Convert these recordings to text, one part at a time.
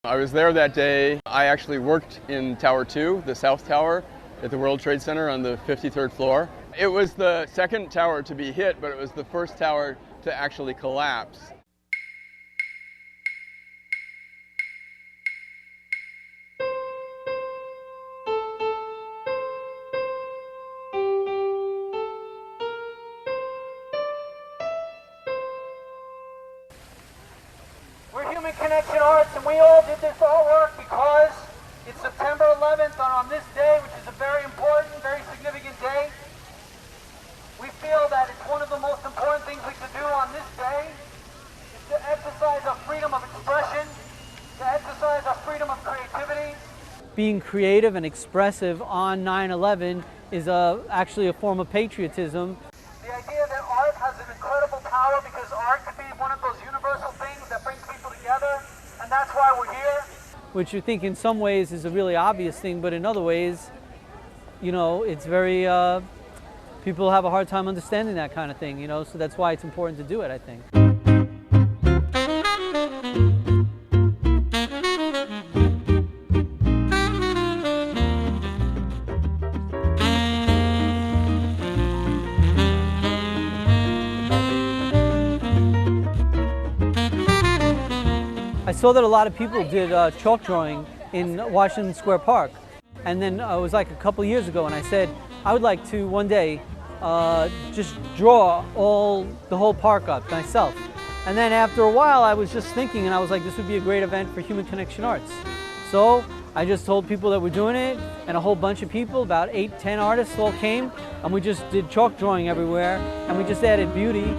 I was there that day. I actually worked in Tower 2, the South Tower, at the World Trade Center on the 53rd floor. It was the second tower to be hit, but it was the first tower to actually collapse. We're Human Connection Arts, and we all did this artwork because it's September 11th, and on this day, which is a very important, very significant day, we feel that it's one of the most important things we could do on this day is to exercise our freedom of expression, to exercise our freedom of creativity. Being creative and expressive on 9/11 is actually a form of patriotism. The idea that art has an incredible power because art could be one of those universal things that brings people together, and that's why we're here. Which you think in some ways is a really obvious thing, but in other ways, you know, it's very, people have a hard time understanding that kind of thing, you know, so that's why it's important to do it, I think. I saw that a lot of people did chalk drawing in Washington Square Park. And then it was like a couple years ago, and I said, I would like to one day just draw the whole park up myself. And then after a while, I was just thinking, and I was like, this would be a great event for Human Connection Arts. So I just told people that we're doing it, and a whole bunch of people, about 8, 10 artists all came, and we just did chalk drawing everywhere, and we just added beauty.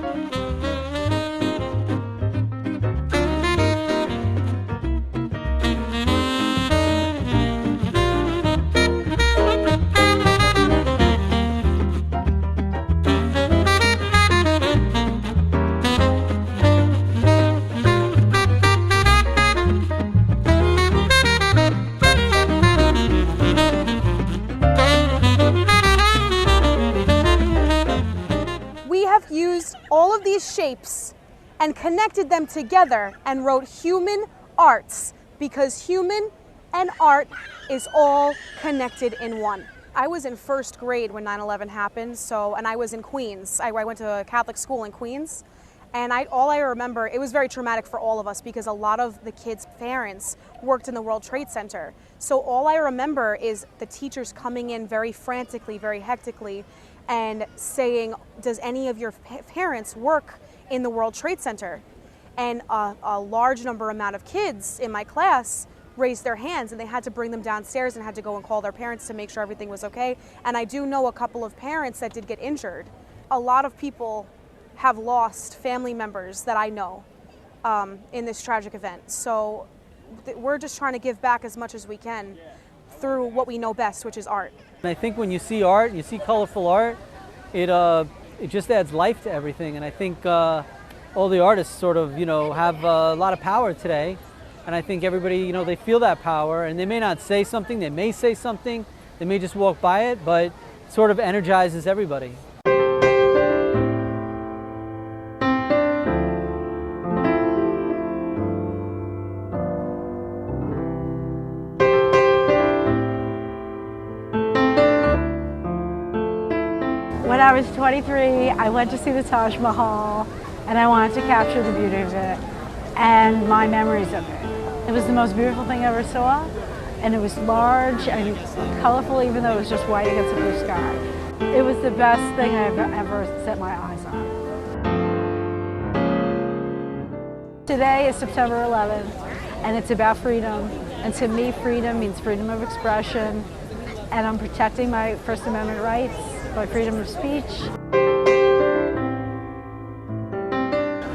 Used all of these shapes and connected them together and wrote human arts, because human and art is all connected in one. I was in first grade when 9/11 happened, and I was in Queens. I went to a Catholic school in Queens, and all I remember, it was very traumatic for all of us because a lot of the kids' parents worked in the World Trade Center. So all I remember is the teachers coming in very frantically, very hectically, and saying, does any of your parents work in the World Trade Center? And a large amount of kids in my class raised their hands, and they had to bring them downstairs and had to go and call their parents to make sure everything was okay. And I do know a couple of parents that did get injured. A lot of people have lost family members that I know in this tragic event. So we're just trying to give back as much as we can through what we know best, which is art. I think when you see art, you see colorful art, it just adds life to everything. And I think all the artists sort of, you know, have a lot of power today. And I think everybody, you know, they feel that power, and they may not say something, they may say something, they may just walk by it, but it sort of energizes everybody. When I was 23, I went to see the Taj Mahal, and I wanted to capture the beauty of it and my memories of it. It was the most beautiful thing I ever saw, and it was large and colorful, even though it was just white against the blue sky. It was the best thing I've ever set my eyes on. Today is September 11th, and it's about freedom. And to me, freedom means freedom of expression, and I'm protecting my First Amendment rights, my freedom of speech.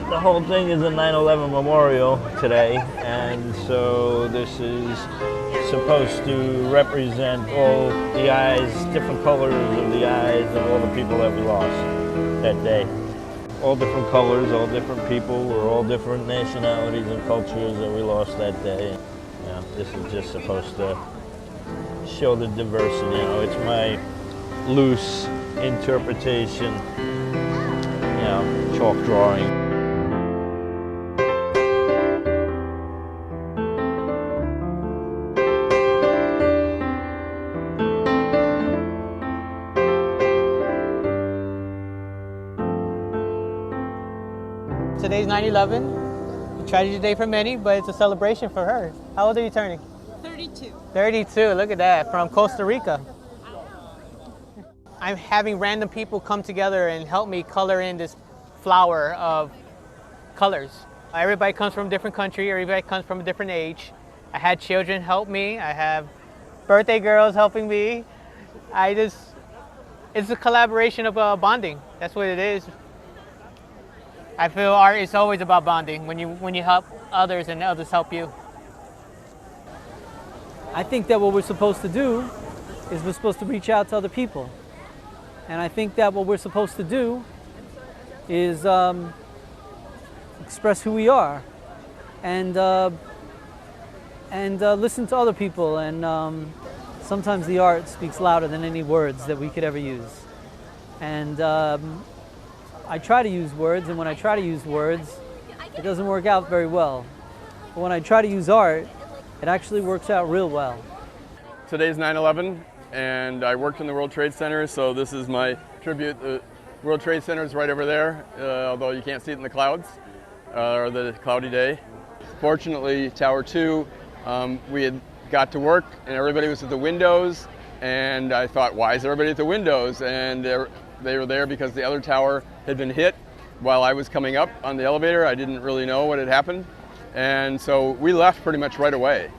The whole thing is a 9/11 memorial today, and so this is supposed to represent all the eyes, different colors of the eyes of all the people that we lost that day. All different colors, all different people, we're all different nationalities and cultures that we lost that day. Yeah, this is just supposed to show the diversity. You know, it's my loose interpretation, you know, chalk drawing. Today's 9/11. A tragedy day for many, but it's a celebration for her. How old are you turning? 32. 32, look at that, from Costa Rica. I'm having random people come together and help me color in this flower of colors. Everybody comes from a different country, everybody comes from a different age. I had children help me, I have birthday girls helping me. It's a collaboration of bonding, that's what it is. I feel art is always about bonding, when you help others and others help you. I think that what we're supposed to do is we're supposed to reach out to other people. And I think that what we're supposed to do is express who we are and listen to other people. And sometimes the art speaks louder than any words that we could ever use. And I try to use words, and when I try to use words, it doesn't work out very well. But when I try to use art, it actually works out real well. Today's 9/11, and I worked in the World Trade Center, so this is my tribute. The World Trade Center is right over there, although you can't see it in the clouds, or the cloudy day. Fortunately, Tower 2, we had got to work, and everybody was at the windows, and I thought, why is everybody at the windows? And they were there because the other tower had been hit while I was coming up on the elevator. I didn't really know what had happened. And so we left pretty much right away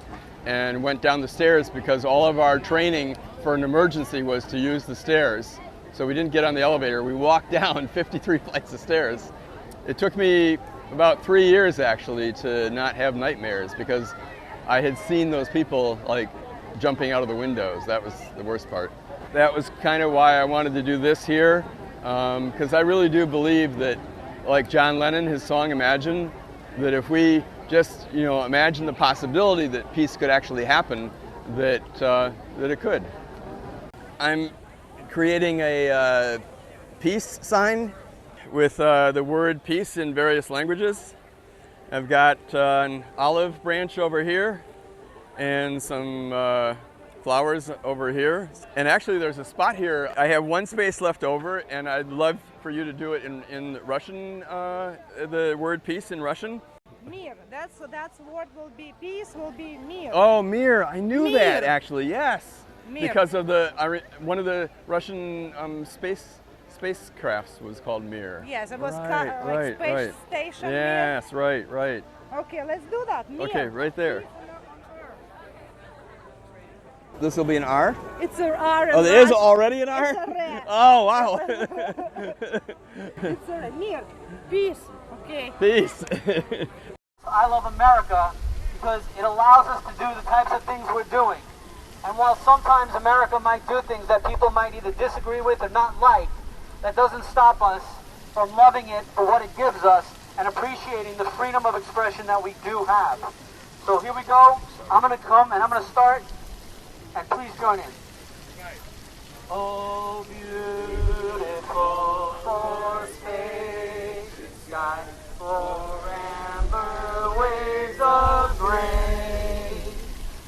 and went down the stairs because all of our training for an emergency was to use the stairs. So we didn't get on the elevator. We walked down 53 flights of stairs. It took me about 3 years actually to not have nightmares because I had seen those people like jumping out of the windows. That was the worst part. That was kind of why I wanted to do this here, because I really do believe that, like John Lennon, his song Imagine, that if we just, imagine the possibility that peace could actually happen, that it could. I'm creating a peace sign with the word peace in various languages. I've got an olive branch over here and some flowers over here. And actually there's a spot here. I have one space left over, and I'd love for you to do it in Russian, the word peace in Russian. Mir. That's what will be peace. Will be mir. Oh, mir! I knew Mir. that actually. Yes, Mir. because of one of the Russian spacecrafts was called Mir. Yes, it was Right, space right. station. Yes, right. Mir. Okay, let's do that. Mir. Okay, right there. This will be an R? It's an R. Oh, it is already an R? It's a red. Oh, wow. It's a mir. Peace. Okay. Peace. I love America because it allows us to do the types of things we're doing. And while sometimes America might do things that people might either disagree with or not like, that doesn't stop us from loving it for what it gives us and appreciating the freedom of expression that we do have. So here we go. I'm going to come and I'm going to start. And please join in. Oh, beautiful for spacious sky, for amber waves of grain,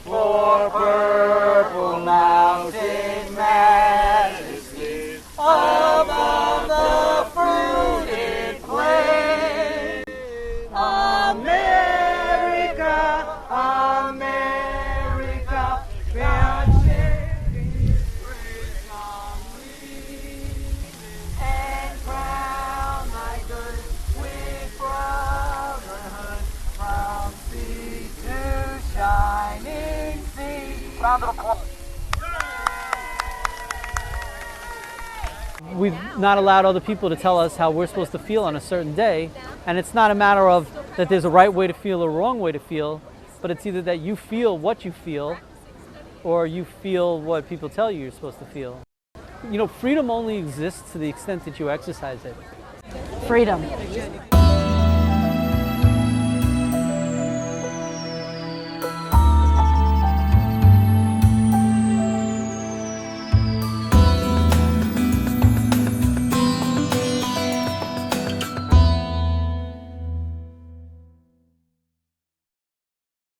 for purple mountain majesty above the fruited plain. America, America, and crown thy good with brotherhood from sea to shining sea. Round of applause. We've not allowed other people to tell us how we're supposed to feel on a certain day, and it's not a matter of that there's a right way to feel or a wrong way to feel, but it's either that you feel what you feel or you feel what people tell you you're supposed to feel. Freedom only exists to the extent that you exercise it. Freedom.